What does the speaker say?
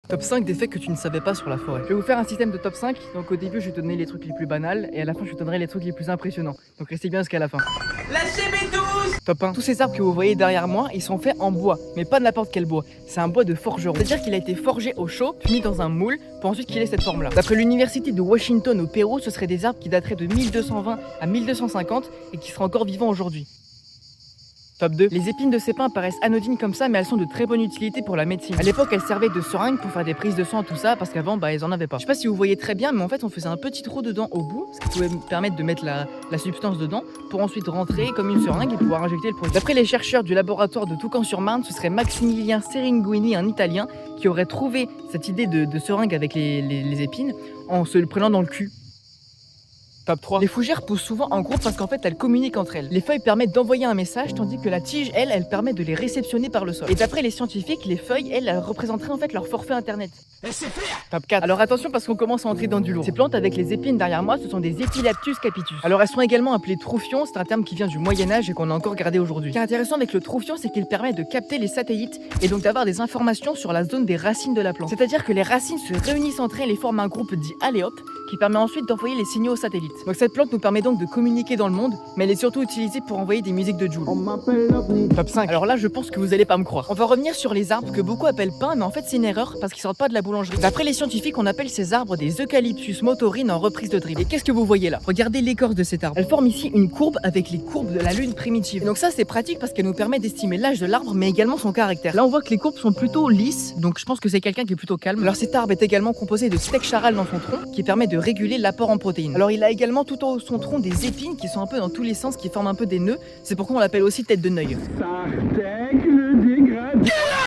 Top 5 des faits que tu ne savais pas sur la forêt. Je vais vous faire un système de top 5. Donc au début, je vais te donner les trucs les plus banals et à la fin, je te donnerai les trucs les plus impressionnants. Donc restez bien jusqu'à la fin. Lâchez mes tous. Top 1. Tous ces arbres que vous voyez derrière moi, ils sont faits en bois, mais pas de n'importe quel bois. C'est un bois de forgeron. C'est-à-dire qu'il a été forgé au chaud, puis mis dans un moule pour ensuite qu'il ait cette forme-là. D'après l'université de Washington au Pérou, ce seraient des arbres qui dateraient de 1220 à 1250 et qui seraient encore vivants aujourd'hui. Top 2. Les épines de ces pins paraissent anodines comme ça, mais elles sont de très bonne utilité pour la médecine. À l'époque, elles servaient de seringue pour faire des prises de sang, tout ça, parce qu'avant, ils en avaient pas. Je sais pas si vous voyez très bien, mais en fait, on faisait un petit trou dedans au bout, ce qui pouvait me permettre de mettre la substance dedans, pour ensuite rentrer comme une seringue et pouvoir injecter le produit. D'après les chercheurs du laboratoire de Toucan-sur-Marne, ce serait Maximilien Seringuini, un Italien, qui aurait trouvé cette idée de seringue avec les épines en se le prenant dans le cul. Top 3. Les fougères poussent souvent en groupe parce qu'en fait elles communiquent entre elles. Les feuilles permettent d'envoyer un message tandis que la tige, elle permet de les réceptionner par le sol. Et d'après les scientifiques, les feuilles, elles représenteraient en fait leur forfait internet. Top 4. Alors attention parce qu'on commence à entrer dans du lourd. Ces plantes avec les épines derrière moi, ce sont des Epileptus capitus. Alors elles sont également appelées troufions, c'est un terme qui vient du Moyen-Âge et qu'on a encore gardé aujourd'hui. Ce qui est intéressant avec le troufion, c'est qu'il permet de capter les satellites et donc d'avoir des informations sur la zone des racines de la plante. C'est-à-dire que les racines se réunissent entre elles et forment un groupe dit alléope qui permet ensuite d'envoyer les signaux aux satellites. Donc cette plante nous permet donc de communiquer dans le monde, mais elle est surtout utilisée pour envoyer des musiques de Joule. Top 5. Alors là, je pense que vous allez pas me croire. On va revenir sur les arbres que beaucoup appellent pins, mais en fait c'est une erreur parce qu'ils sortent pas de la boulangerie. D'après les scientifiques, on appelle ces arbres des Eucalyptus motorines en reprise de drip. Et qu'est-ce que vous voyez là? Regardez l'écorce de cet arbre. Elle forme ici une courbe avec les courbes de la lune primitive. Et donc ça c'est pratique parce qu'elle nous permet d'estimer l'âge de l'arbre, mais également son caractère. Là on voit que les courbes sont plutôt lisses, donc je pense que c'est quelqu'un qui est plutôt calme. Alors cet arbre est également composé de steak charal dans son tronc, qui permet de réguler l'apport en protéines. Alors il a également tout en haut de son tronc des épines qui sont un peu dans tous les sens, qui forment un peu des nœuds. C'est pourquoi on l'appelle aussi tête de neuil.